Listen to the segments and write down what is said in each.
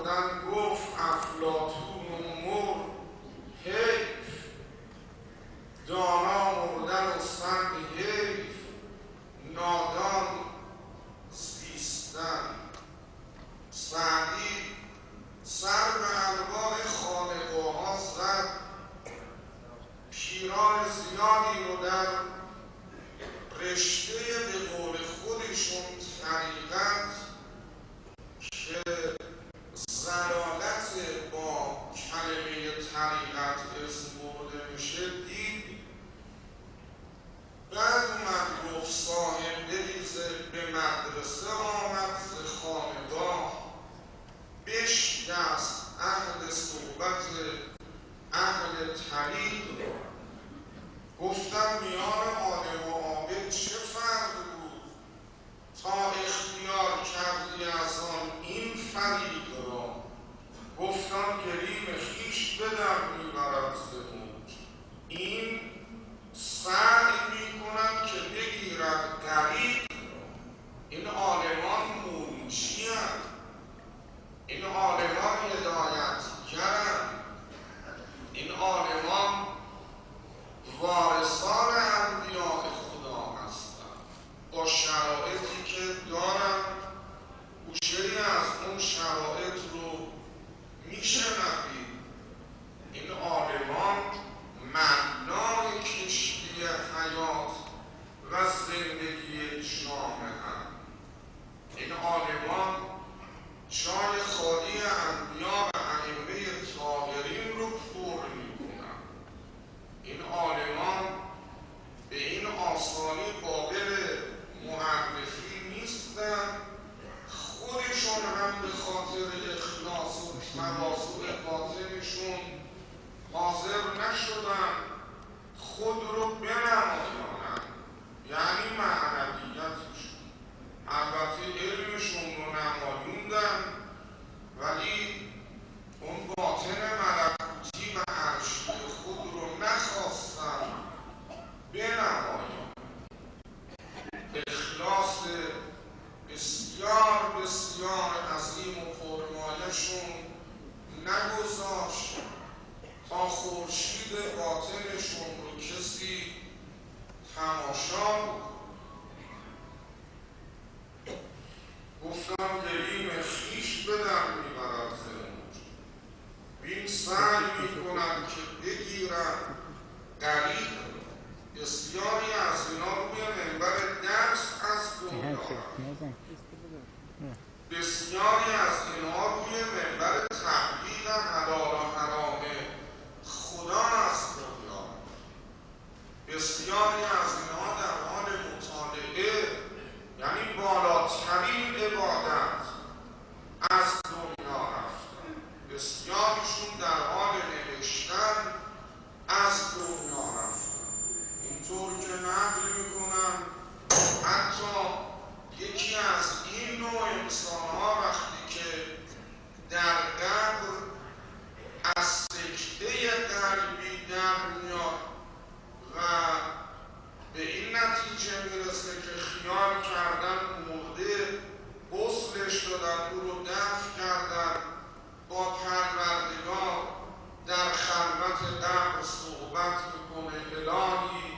مردن گفت افلاطون و مر حیف، دانا مردن و سند حیف، نادان زیستن. سعدی سر به انواع خانقاه ها زد، پیران زیادی رو در رشته به قول خودشون طریقت که ضلالت با کلمه طریقت اسم برده میشه دید. بعد اومد گفت صاحب دلیزه به مدرسه آمد ز خانقاه، بشکست اهل صحبت اهل طریق را. گفتم میان عالم و عابد چه فرق بود، تا اختیار کردی از آن این فریق را. گفتم گریم خویش بدم میبرد ز موج، این سعی میکند که بگیرد طریق را. این عالمان منشی اند، این عالمان هدایتگرند، این عالمان وارثان انبیاء خدا هستند. با شرایطی که دارند گوشه‌ای از اون شرایط رو میشنوید. این عالمان معنای کشتی حیات و زندگی جامعه. این عالمان جای خالی انبیا و ائمه طاهرین رو پر میکنن. این عالمان به این آسانی قابل معرفی نیستن، خودشون هم به خاطر اخلاص و تواضع باطنشون حاضر نشدن خود رو بنمایانند، یعنی معنویتشون. البته علمشون رو نمایوندن ولی اون باطن ملکوتی و عرشی خود رو نخواستن بنمایان. اخلاص بسیار بسیار عظیم و پرمایه‌شون نگذاشت تا خورشید باطنشون رو کسی تماشا بکنه. گفتم گریم خویش بدم میبرد ز موج، این سعی میکنن که بگیرن طریق. بسیاری از اینا روی منبر درس از دنیا، بسیاری از اینها روی منبر تبلیغ حلال و حرام خدا از دنیا، بسیاری از اینها در حال مطالعه، یعنی بالاترین عبادت، از دنیا رفتن. بسیاریشون در حال نوشتن از دنیا رفتن. اینطور که نقل میکنن حتی یکی از این نوع انسانها وقتی که در قبر از سکته قلبی در میاد و به این نتیجه میرسه که خیال کردن مرده، غسلش دادن، او رو دفن کردن، با پروردگار در خلوت قبر صحبت میکنه الهی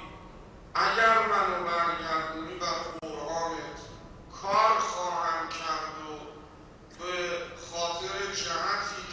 اگر منو برگردونی و قرآنت کار خواهم کرد و به خاطر جهتی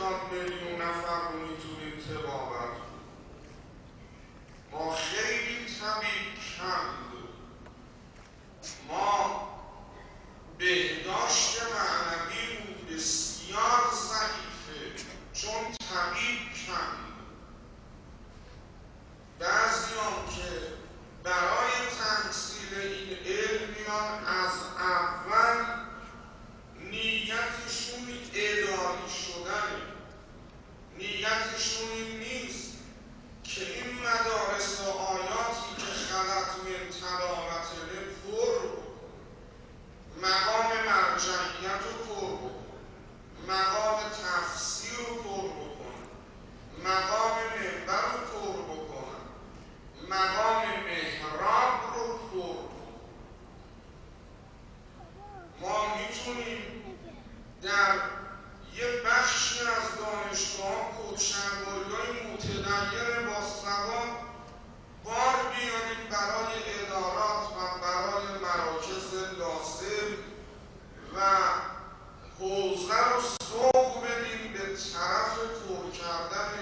70 میلیون نفر رو میتونیم تبابت کنیم. ما خیلی طبیب کم داریم. ما بهداشت معنوی بسیار ضعیفه، چون طبیب کم داریم. بعضیان که برای تحصیل این علم میان از اول نیتشون اداری شدنه، نیتشون این نیست که این مدارس و آیاتی که خلق من تلاوتنه پر بکن، مقام مرجعیت رو پر بکن، مقام تفسیر رو پر بکن، مقام منبر رو پر بکن، مقام محراب رو پر بکن. ما میتونیم در یه بخشی از دانشگاه کدشنگاری‌های متدین با سواد بار بیاریم برای ادارات و برای مراکز لازم و حوزه رو سوق بدیم به طرف پر کردن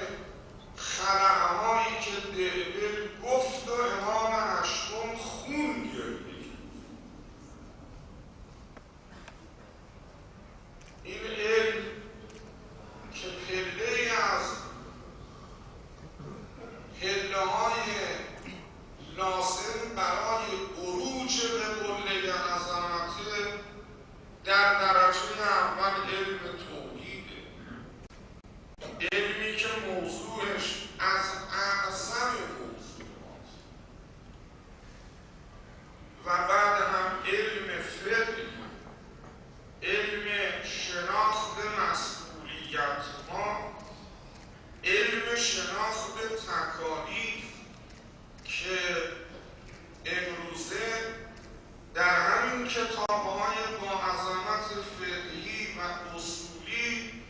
خلأهایی که دلبل گفت و امام هشتم خون گرفت. این علم که پله‌ای از پله‌های لازم برای عروج به قله عظمت در درجه اول علم توحیده، علمی که موضوعش از اعظم موضوعات و بعد هم علم فقه، علم شناخت مسئولیت ها، علم شناخت تکالیف که امروزه در همین کتاب‌های با عظمت فقهی و اصولی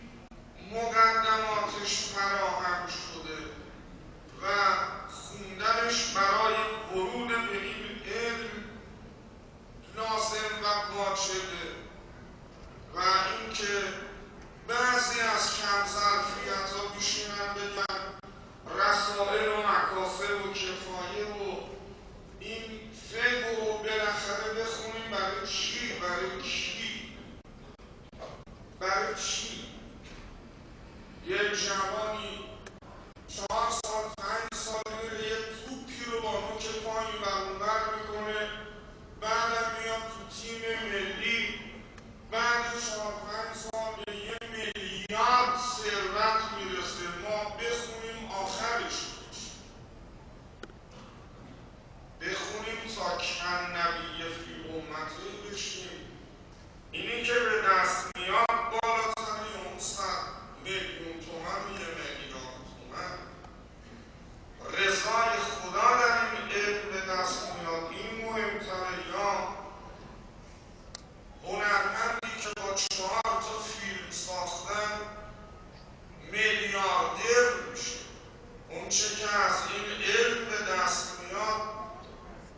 مقدماتش فراهم شده و خوندنش برای ورود به این علم لازم و واجبه و اینکه بعضی از کم ظرفیت‌ها بشینن بگن رسائل و مکاسب و کفایه و این فقه و بالاخره بخونیم برای چی؟ برای کی؟ برای چی؟ یک جوانی 4 سال 5 سال میره یک توپی رو با نوک پایی برونور میکنه، بعدم میاد تو تیم ملی، بعد 4-5 سال به 1 میلیارد ثروت میرسه. ما بخونیم آخرش بشه، بخونیم تا کن نبی فی امتی بشیم. اینی که به دست میاد بالاتر اون 100 میلیون تومن و 1 میلیارد تومن، رضای خدا در این علم به دست میاد. این مهمتره یا هنرمندی که با 4 تا فیلم ساختن میلیاردر میشه. اون چه که از این علم به دست میاد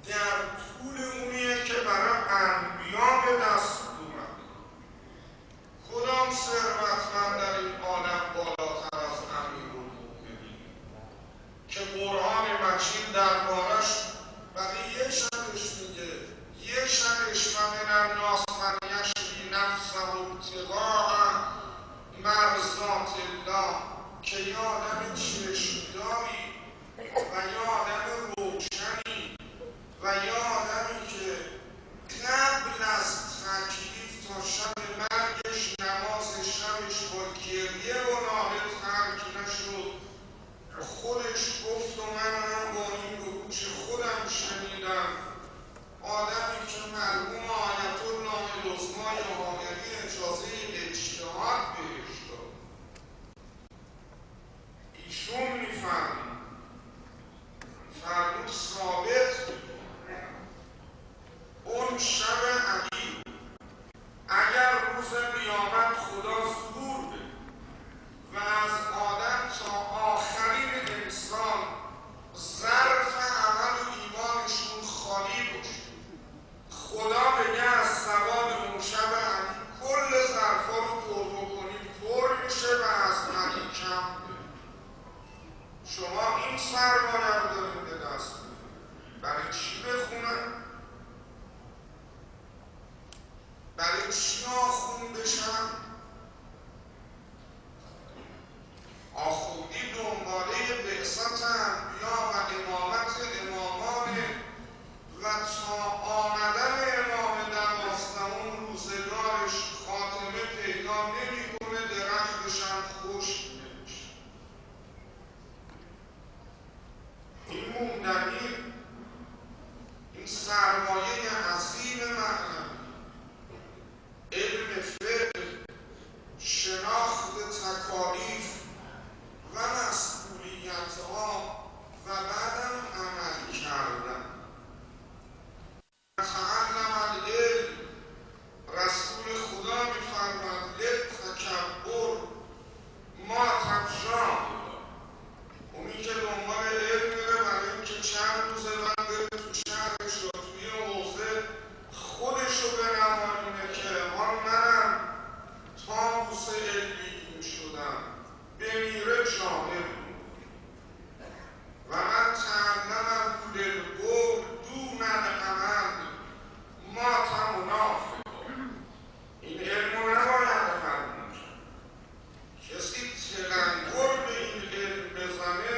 در طول اونیه که برای انبیا به دست اومد. کدام ثروتمند در این عالم بالاتر از امیرالمؤمنین که قرآن مجید دربارش برای یه شبش میگه، یه شبش و من الناس من یشری نفسه ابتغاء مرضات الله، که یه آدم چشمداری و یه آدم روشنی و یه آدمی که قبل از تکلیف تا شب مرگش نماز شبش با گریه و ناله ترک نشد، خودش گفت و من هم با این به گوش خودم شنیدم، آدمی که مرحوم آیت الله العظمی حائری اجازه اجتهاد بهش داد. ایشون میفرمود ثابت اون شب عقیب اگر روز قیامت خدا ظهور بده و از آدم تا آخرین انسان ظرف عمل و ایمانشون خالی باشه، خدا بگه از ثواب اون شب عقیب کل ظرفا رو جاهل و من تعلمم للقول دون العمل ما منافق. این علم رو نباید فرمون کرد. کسی تلنگر به این علم بزنه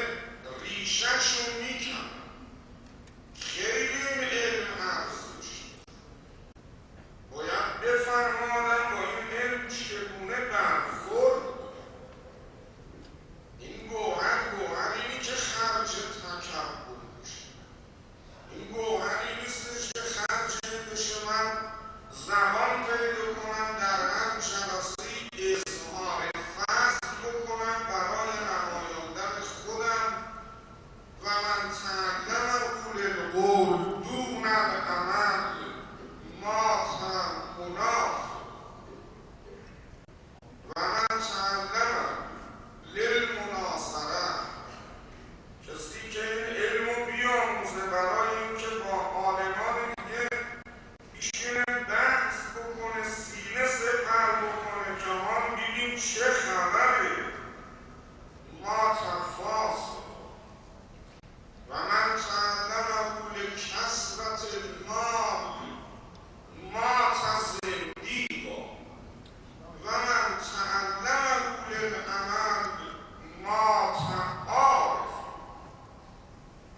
ریشه‌ش رو میکنه. خیلی این علم ارزش باید بفرمانم با این علم چگونه برخورد. این گوهری که خرج تکبر بشه. این گوهری نیستش که خرج بشه من زبان پیدا کنم در هر جلسه‌ای اظهار فضل بکنم برای نمایاندن خودم و من تعلمه للقول دون العمل ما منافق و من تعلمه للمناصره. کسی که این علم رو بیاموزه برای اینکه با عالمان دیگه ایشون بحث بکنه، سینه سپر بکنه، جهان ببین چه خبره، ما تفاصل و من تعلمه لکثرت المال ما تزندیقا و من تعلمه للعمل ما تعارف.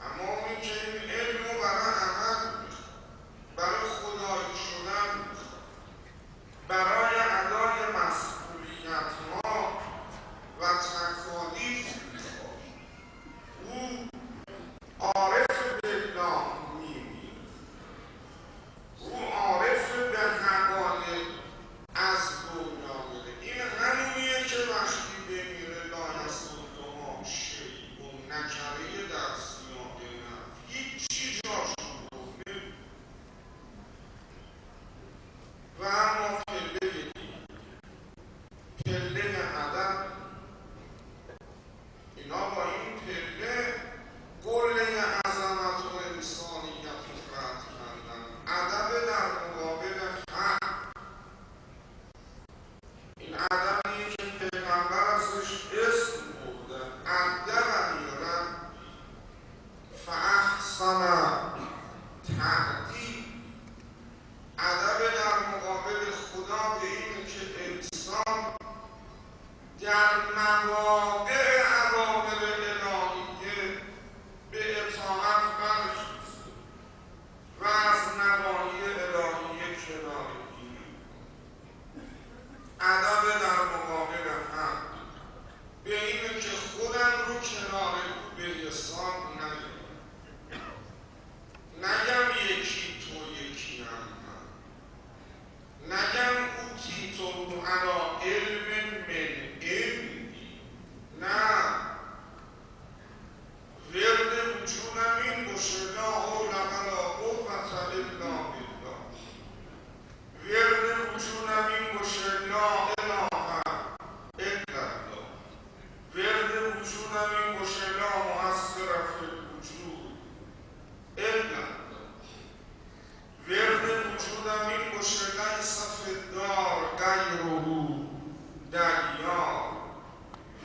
اما اونی که این علم رو برای عمل میخواد، برای خدایی شدن میخواد، برای ادای مسئولیت ها و تکالیف میخواد، او عارف بالله میمیره. او عارف به حقایق از دنیا میره. این همونیه که وقتی بمیره لا یصدها شیء نکره در سیاق نفی هیچی جاش نمی‌مونه. و اما پله ادب، اینا با این پله قله عظمت و انسانیت رو فتح کردن. ادب در مقابل حق، این ادبیه که پیغمبر ازش اسم برده، ادبنی ربی فاحسن تأدیب. ادب در مقابل خدا به اینه که انسان در مواقع اوامر الهیه به اطاعت برخیزه و از نواهی الهیه کناره‌گیری. ادب در مقابل حق به اینه که خودم رو کنار او به حساب نگم یکی تو یکی هم من، نگم اوتی تو علا علم من علمی، نه ورد وجودم این باشه لا حول ولا قوة الا بالله. ورد وجودم این باشه لا اله الا الله. ورد وجودم این باشه لا مؤثر فی الوجود الا الله. ورد وجودم این باشه لیس فی الدار غیره دیار.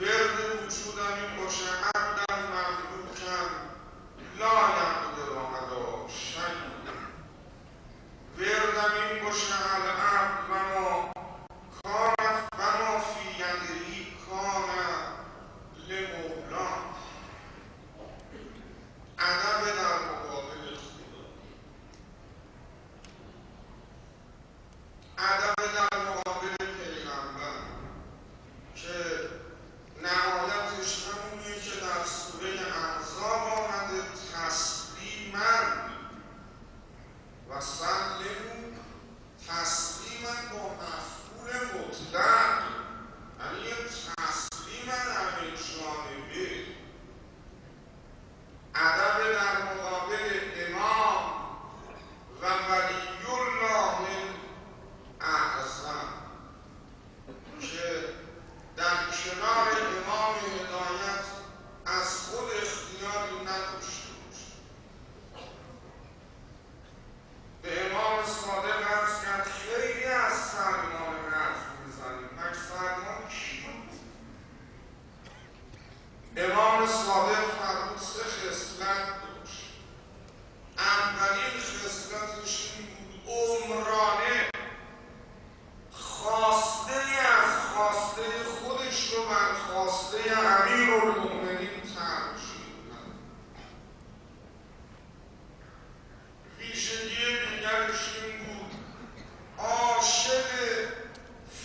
ورد وجودم این باشه عبدا مملوکا لا یقدر علی شیء. وردم این باشه العبد و ما کان و ما فی یده کان لمولا. ادب در مقابل خدا، ادب در مقابل پیغمبر که نهایتش همونیه که در سوره احزاب آمده تسلیما و سلموا تسلیما با مفعول مطلق، یعنی یه تسلیم امام صادق فرمود 3 خصلت داشت. اولین خصلتش این بود عمرانه خواسته از خواسته خودش رو بر خواسته امیرالمؤمنین ترجیح داد. ویژگی دیگرش این بود عاشق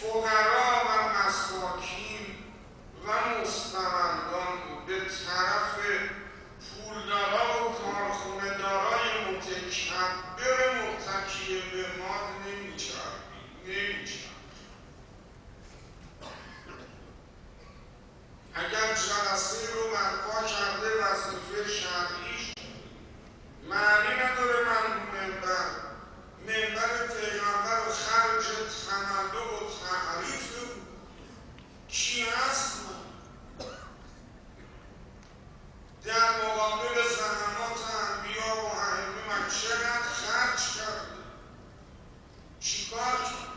فقرا و مساکین و مستمندان بود. به طرف پولدارا و کارخونه دارای متکبر متکی به مال نمیچربید. اگر جلسه رو برپا کرده وظیفه شرعیش معنی نداره من منبر پیغمبر و خرج تملق و تعریف کی هست در مقابل زحمات انبیا و ائمه من چقدر خرج کرده، چیکار کرد؟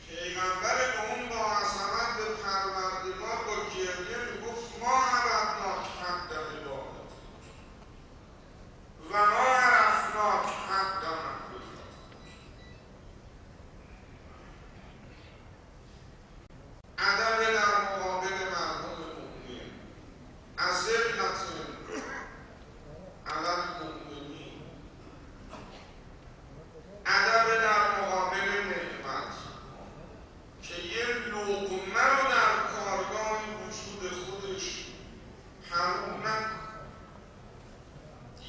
پیغمبر به اون با عظمت به پروردگار با گریه میگفت ما عرفناک حق عبادت و ما عرفناک حق معرفت. ادب در مقابل مردم مؤمن از ابنت علی المؤمنین، ادب در مقابل نعمت که یه لقمه رو در کارگاه وجود خودش حروم نکن،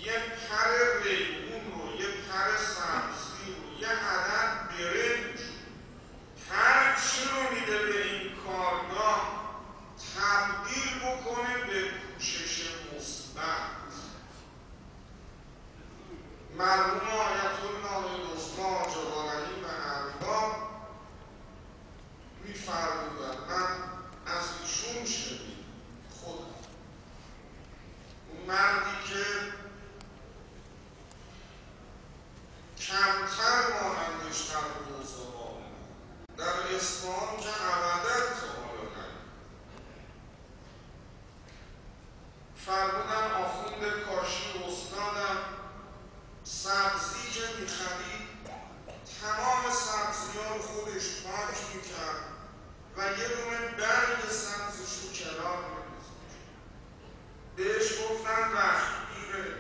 یه پر ریحون رو، یه پر سبزی رو، یه عدد برنج، هر چی رو میده به این کارگاه تبدیل بکنه به پوشش مثبت. مرحوم آیت الله العظمی جلاله‌ای و ارباب می‌فرمودند، من از ایشون شنیدم، خودم اون مردی که کمتر مانندش در حوزه ها در اصفهان که ابدا تا حالا ندید، فرمودن آخوند کاشی استادم سبزی که می‌خرید تمام سبزی‌ها رو خودش پاک می‌کرد و یه دونه برگ سبزش رو کنار می‌گذاشت. بهش گفتن وقتگیره،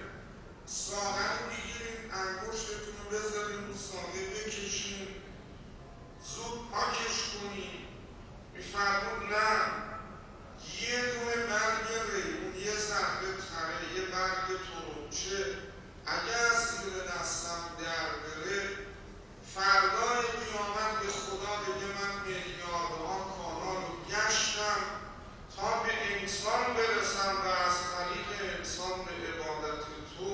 ساغر بگیرین انگشتتون رو بذارین رو ساقه بکشین زود پاکش کنین. می‌فرمود نه، یه دونه برگ ریحون، یه ذره تره، یه برگ تربچه اگه از زیر دستم در بره فردای قیامت به خدا بگه من میلیاردها کانال رو گشتم تا به انسان برسم و از طریق انسان به عبادت تو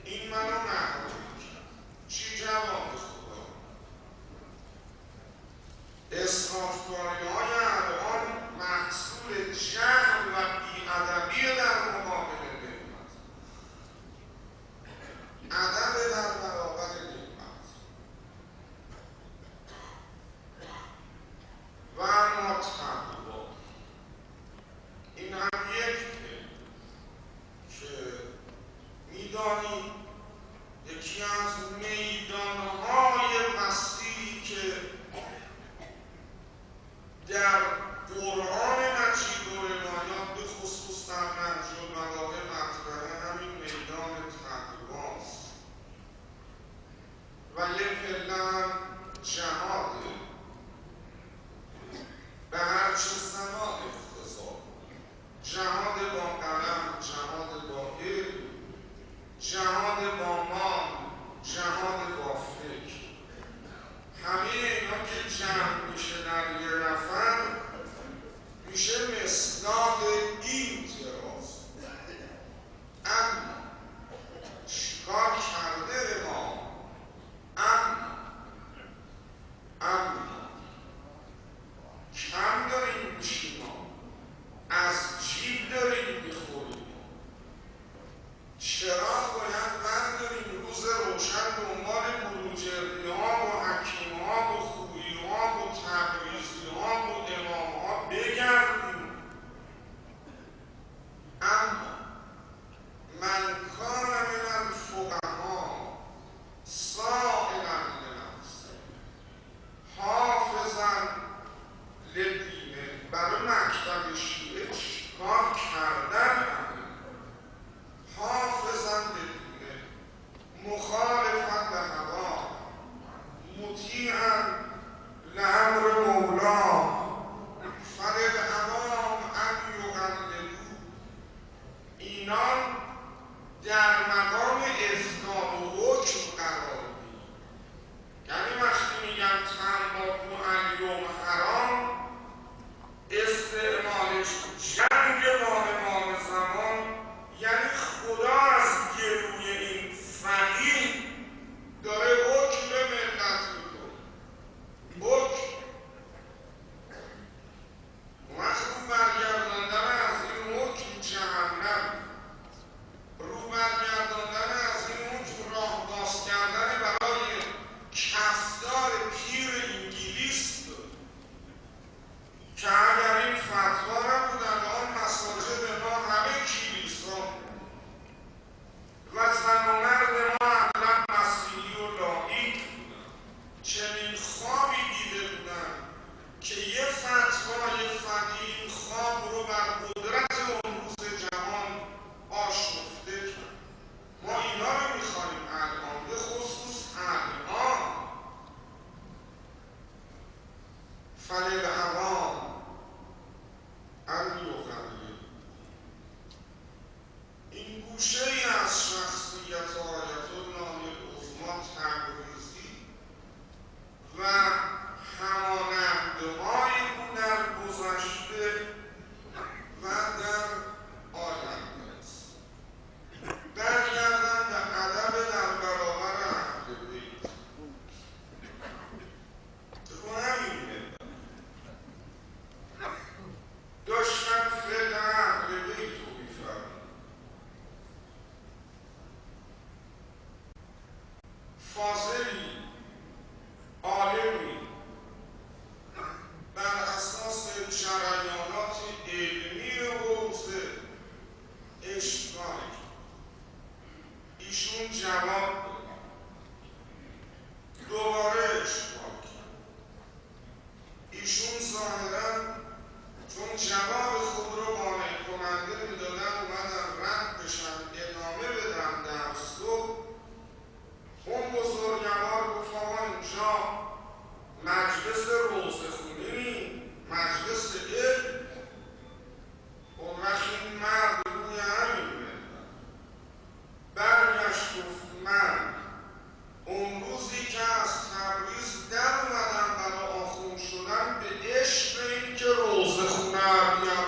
این منو محروم کرد. چی جواب خدا؟ اسرافکاری‌های الان محصول جهل و بی‌ادبی در مقابل نعمت، ادب در برابر نعمت. و اما تقوا، این هم یک که می‌دانید یکی از میدانهای وسیعی که در اون جواب خود رو قانع کننده میدادن، اومدم رد بشم ادامه بدم درس رو. اون بزرگوار گفت آقا اینجا مجلس روضه‌خونی نی، مجلس علم. اون وقت این مرد روی همین ملت برگشت گفت من اون روزی که از تبریز در اومدم برای آخوند شدن به عشق این که روضه‌خونه عربی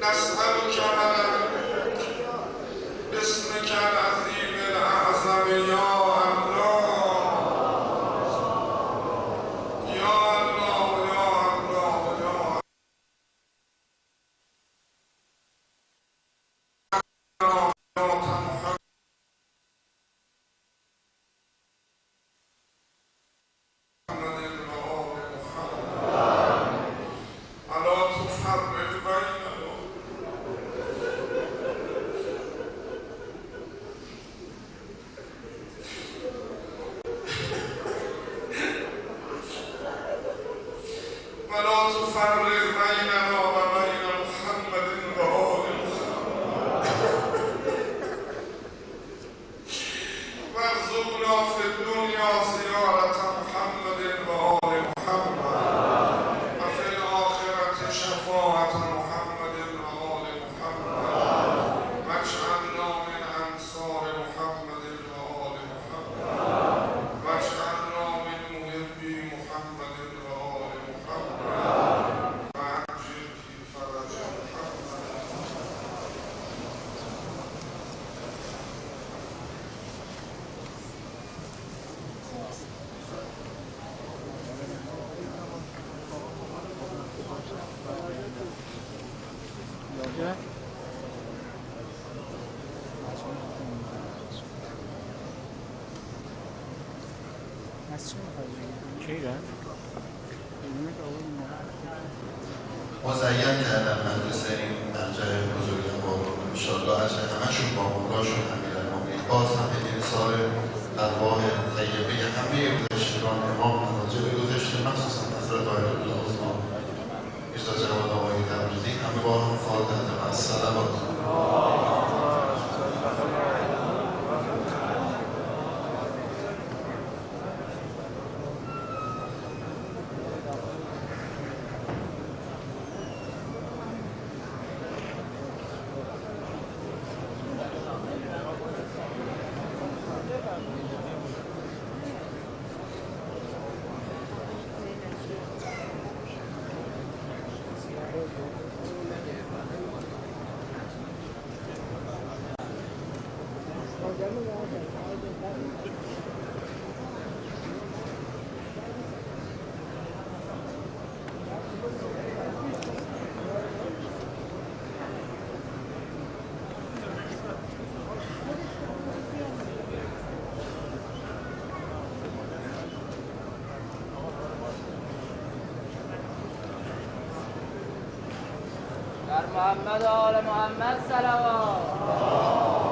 نسألك على باسمك العظيم الأعظم يا الله يا الله يا الله يا ولا تفرق بيننا وبين محمد وآل محمد وارزقنا في الدنيا زيارة محمد وآل محمد وفي الآخرة شفاعة محمد وآل محمد واجعلنا من أنصار محمد وآل محمد واجعلنا من محبي محمد وآل محمد وعجل في فرج محمد مزین کردن مدرسه این مرجع بزرگوار رو انشاءالله از همه‌شون با مولاشون امیرالمومنین باز هم این سال ارواح طیبه همه گذشتگان امام مناجر گذشته مخصوصا حضرت آیت‌الله عثمان میرزا جواد آقایی تبریزی همه با هم فاتحه و الصلوات. در محمد و آل محمد صلوات.